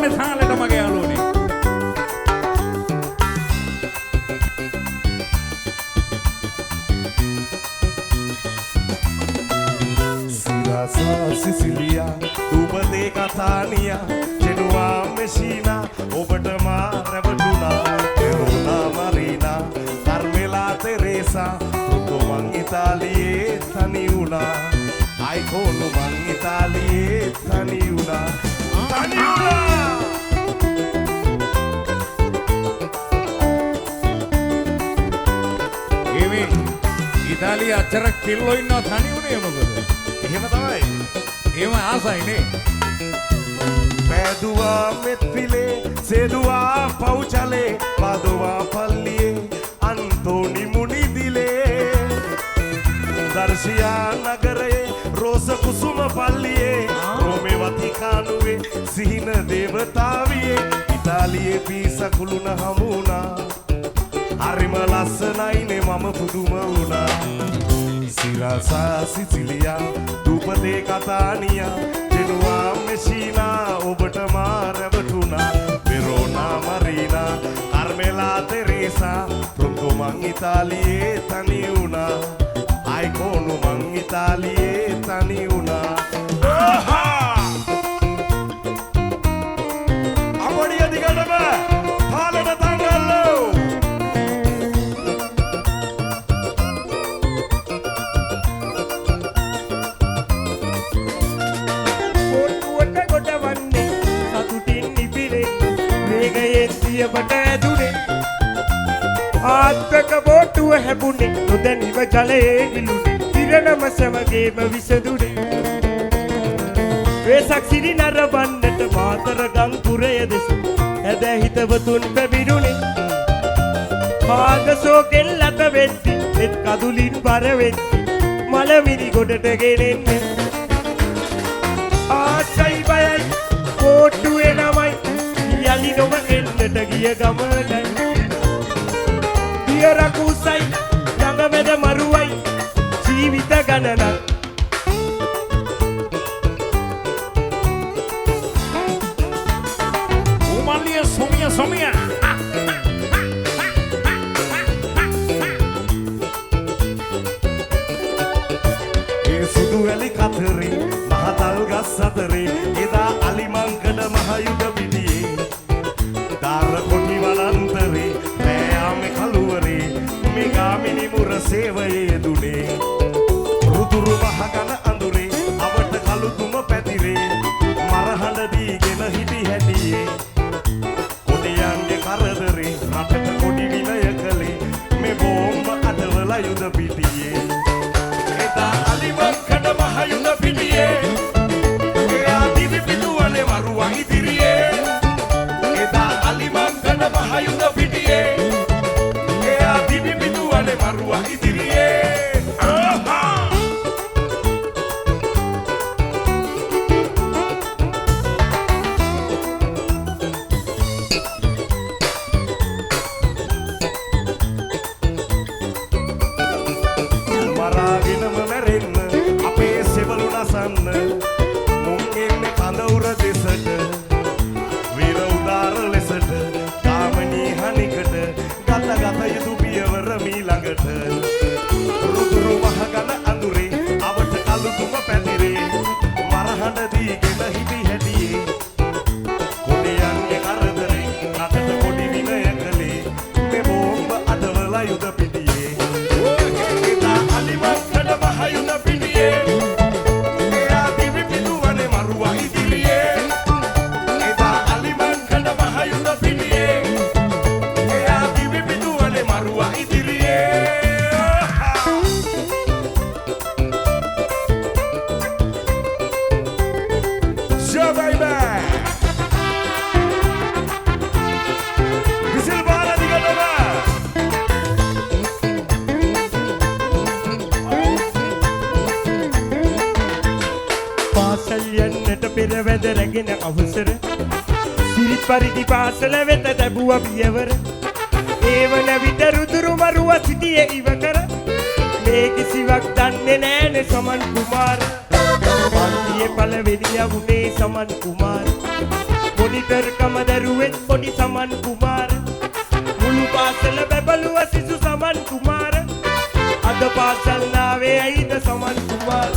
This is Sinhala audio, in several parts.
ඕනේ තාලෙට මගේ යාළුවනේ. Sicilia, Ubade Catania, Genua, Messina, Obadama, Rebatuna, Verona, Marina, Carmela, Teresa, Tuman Italie, Taniuna, Iconuman Italie, Taniuna, Taniuna! Imi, Italia, Achara Killo in North Taniuna. එහෙම තමයි. එහෙම ආසයිනේ. Pedua Metfile, Sedua Pauchale, Padua Pallie, Antoni Munidile, Darshia Nagare, Rosa Kusuma Pallie, Rome Vaticanue, Sihina Devatavie, Italie Pisa Kuluna Hamuna, Arima Lasanaine Mama Puduma Una. Sirasa Sicilia, Dupade Catania, Genua, Messina, Obadama, Rebatuna, Verona, Marina, Carmela, Teresa, Prontomang Italie, Taniuna, Iconumang Italie, Taniuna. Amadiya digadama, Halana Tangallo. ආත්මක බෝටුව හැබුණේ නොදැනිව ජලයේ ගිලුනේ ඉරණම සමගේම විසඳුනේ වේසක් සිරි නරඹන්නට මාතර ගම් පුරය දෙස ඇද හිතවතුන් පැමිණුනේ පාදසෝකෙන් ලත වෙද්දි එත් කදුලින් බර වෙද්දි මලමිනි ගොඩට ගෙනෙන්නේ ආසයි බයයි බෝටුවේ නමයි යලි නොම එන්නට ගිය ගමනයි Rakusai, Yanga Meda Maruai, Chivita Ganana. Umalia Somia Somia. Sudu Ali Katri, Mahatal Gasatri, Ida Alimankada Mahayuda Bidi, Dara Koti Valantari, Ame Kaluri, Megamini Muraseva Dune, Ruturu Mahagana Andure, Avata Kalutuma Petire, Marahanda di Gena Hiti Hedi, Kodiange Karadari, Rapeta Kodivina Yakali, Me Bomba Adavala Yuda Pitiye, Eta Aliman Kada Mahayuda Pitiye, Ea Divi Piduane Marua Itirie, Eta Aliman Kada Mahayuda Pitiye. Marua Itirie. Maragina Marenna, Ape Sebaluna San, Munkin Kandaura Desert, Vira Udara Lesser, Kamani Hanikat, Gata Gata Yubi Rami Langat, Ruturu Mahagana Andure, Avat Kalutuma Petire, Marahanda di Gena Hiti Hedi, Kodian Karadari, Nakata Kodivina Yakali, Mebomba Adavala Yuda Pitiye, Kita Aliman Kada Mahayuda Pitiye, Ea Divi Piduane Marua Itirie, Kita Aliman Kada Mahayuda Pitiye, Ea Divi Piduane Marua Itirie. Show baby. Whistle bala digadama. පාසල් යන්නට පෙර වැදරගෙන අවසර සිරිත් පරිදි පාසල වෙත ලැබුවා පියවර ඒ වන විට රුදුරු මරුව සිටියේ ඉවකර මේ කිසිවක් දන්නේ නෑනේ සමන් කුමාර පන්තියේ පළවෙනියා වුණේ සමන් කුමාර මොනිටර් කම දරුවෙක් පොඩි සමන් කුමාර මුළු පාසල බැබළුව සිසු සමන් කුමාර අද පාසල් නාවේ ඇයිද සමන් කුමාර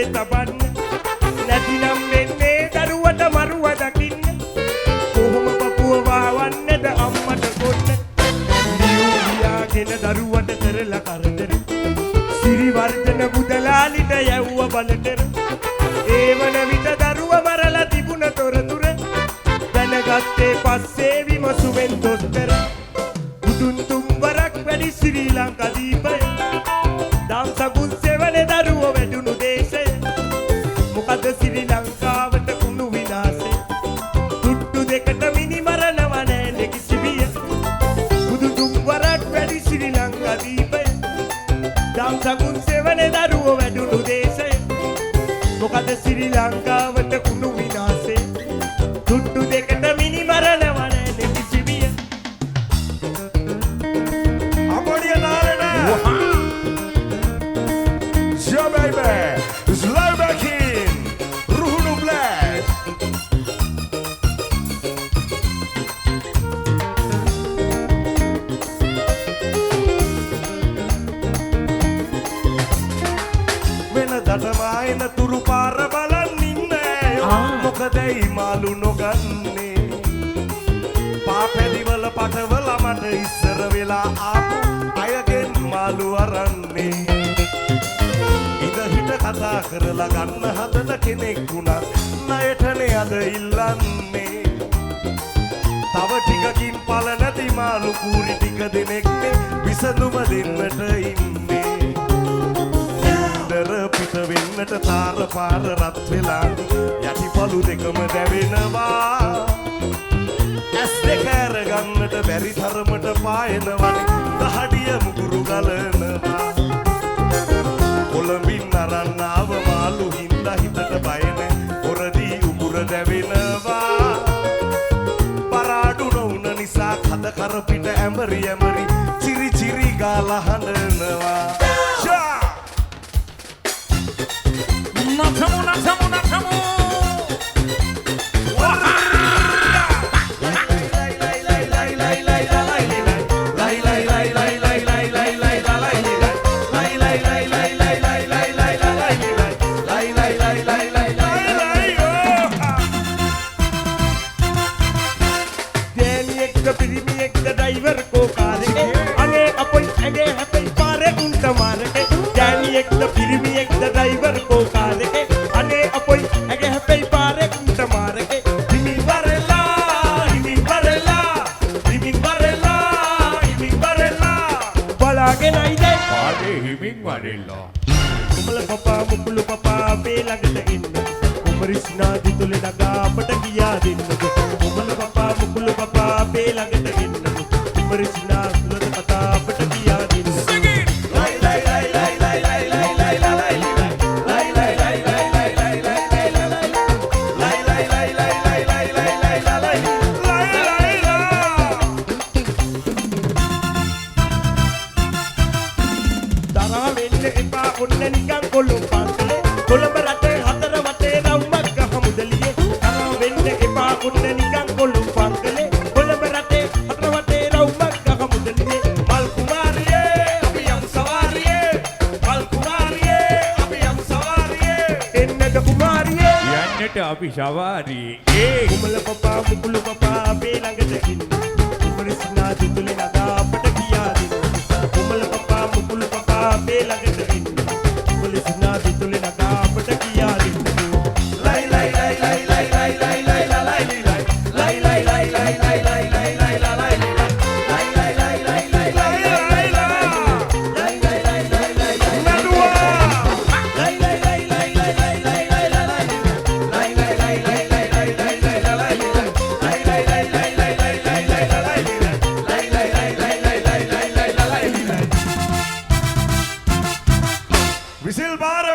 තබන්න නැතිනම් වෙන්නේ දරුවට මරුව දකින්න කොහොම පපුව වාවන්නද අම්මට කොන්න නියුලියාගෙන දරුවට කරලා කරදර සිරිවර්ධන බුදලාලිට යව්ව බලතර ඒ වන විට දරුව මරලා තිබුණ තොරතුර දැනගත්තේ පස්සේ විමසුවෙන් දොස්තර බුදුන් තුම්වරක් වැඩි ශ්‍රී ලංකා දීපය දම්සගුන් සෙවනේ දරුව වැඩුණු දේශය මොකද ශ්‍රී ලංකාවට කුණු විනාශය තුට්ටු දෙකට මිනි මරණව නෑ කිසිවිය බුදු තුම්වරක් වැඩි ශ්‍රී ලංකා දීපය දම්සගුන් සෙවනේ දරුව වැඩුණු දේශය මොකද ශ්‍රී ලංකාවට කුණු විනාශය තුට්ටු දෙකට මිනි මරණව නෑ කිසිවිය අමෝඩිය නාරණ Yeah, baby, it's live back in Ruhunu Black. වෙනදට මායන තුරු පාර බලන් ඉන්නේ මොකදයි මාළු නොගන්නේ පාපැදිවල පටවල මට ඉස්සර වෙලා ආපු අයගෙන් මාළු අරන්නේ හිට කතා කරලා ගන්න හදන කෙනෙක් වුණා ණයටනේ අද ඉල්ලන්නේ තව ටිකකින් පල නැති මාළු කූරි ටික දෙනෙක්නේ විසඳුම දෙන්නට ඉන්නේ දර පිට වෙන්නට තාර පාර රත් වෙලා යටිපළු දෙකම දැවෙනවා ඇස් දෙක අරගන්නට බැරි තරමට පායනවනේ දහඩිය මුගුරු ගලනවා කොළඹින් අරන් ආව මාළු හින්දා හිතට බය නැ හොරදී උගුර දැවෙනවා පරාඩු නොවුන නිසා කද කර පිට ඇමරි ඇමරි චිරි චිරි ගාලා හඬනවා නතමු නතමු නතමු ड्राइवर को कार के अने अपन अगे हैप्पी पारे उंट मार के डैनी एक द फिर भी एक द ड्राइवर को कार के अने अपन अगे हैप्पी पारे उंट मार के हिमी बरेला बला के नहीं दे පාඩේ හිමින් වඩෙල්ලා कुमल पप्पा मुकुल पप्पा पे लगत इन कुमरिस नादी तुले लगा पट किया दिन कुमल पप्पा मुकुल पप्पा पे लगत इन कुमरिस नादी तुले पता पट किया दिन දරා වෙන්න එපා ඔන්න නිකන් කොළොම් පාසලේ කොළඹ රටේ හතර වටේ රවුමක් ගහ මුදලියේ දරා වෙන්න එපා ඔන්න නිකන් කොළොම් පාසලේ කොළඹ රටේ හතර වටේ රවුමක් ගහ මුදලියේ මල් කුමාරියේ අපි යමු සවාරියේ මල් කුමාරියේ අපි යමු සවාරියේ එන්නද කුමාරියේ යන්නට අපි සවාරි කුමල පපා මුකුළු පපා අපේ ළඟට ඉන්න කුමරිස් නාදි තුලේ නගා අපට කියා දෙන්න කුමල පපා මුකුළු පපා අපේ ළඟට ඉන්න කුමරිස් නාදි තුලේ නගා අපට කියා දෙන්න ලයි ලයි ලයි ලයි ලයි ලයි ලයි ලයි ලයි ලයි ලයි ලයි ලයි ලයි ලයි ලයි ලයි ලයි විසිල් පාර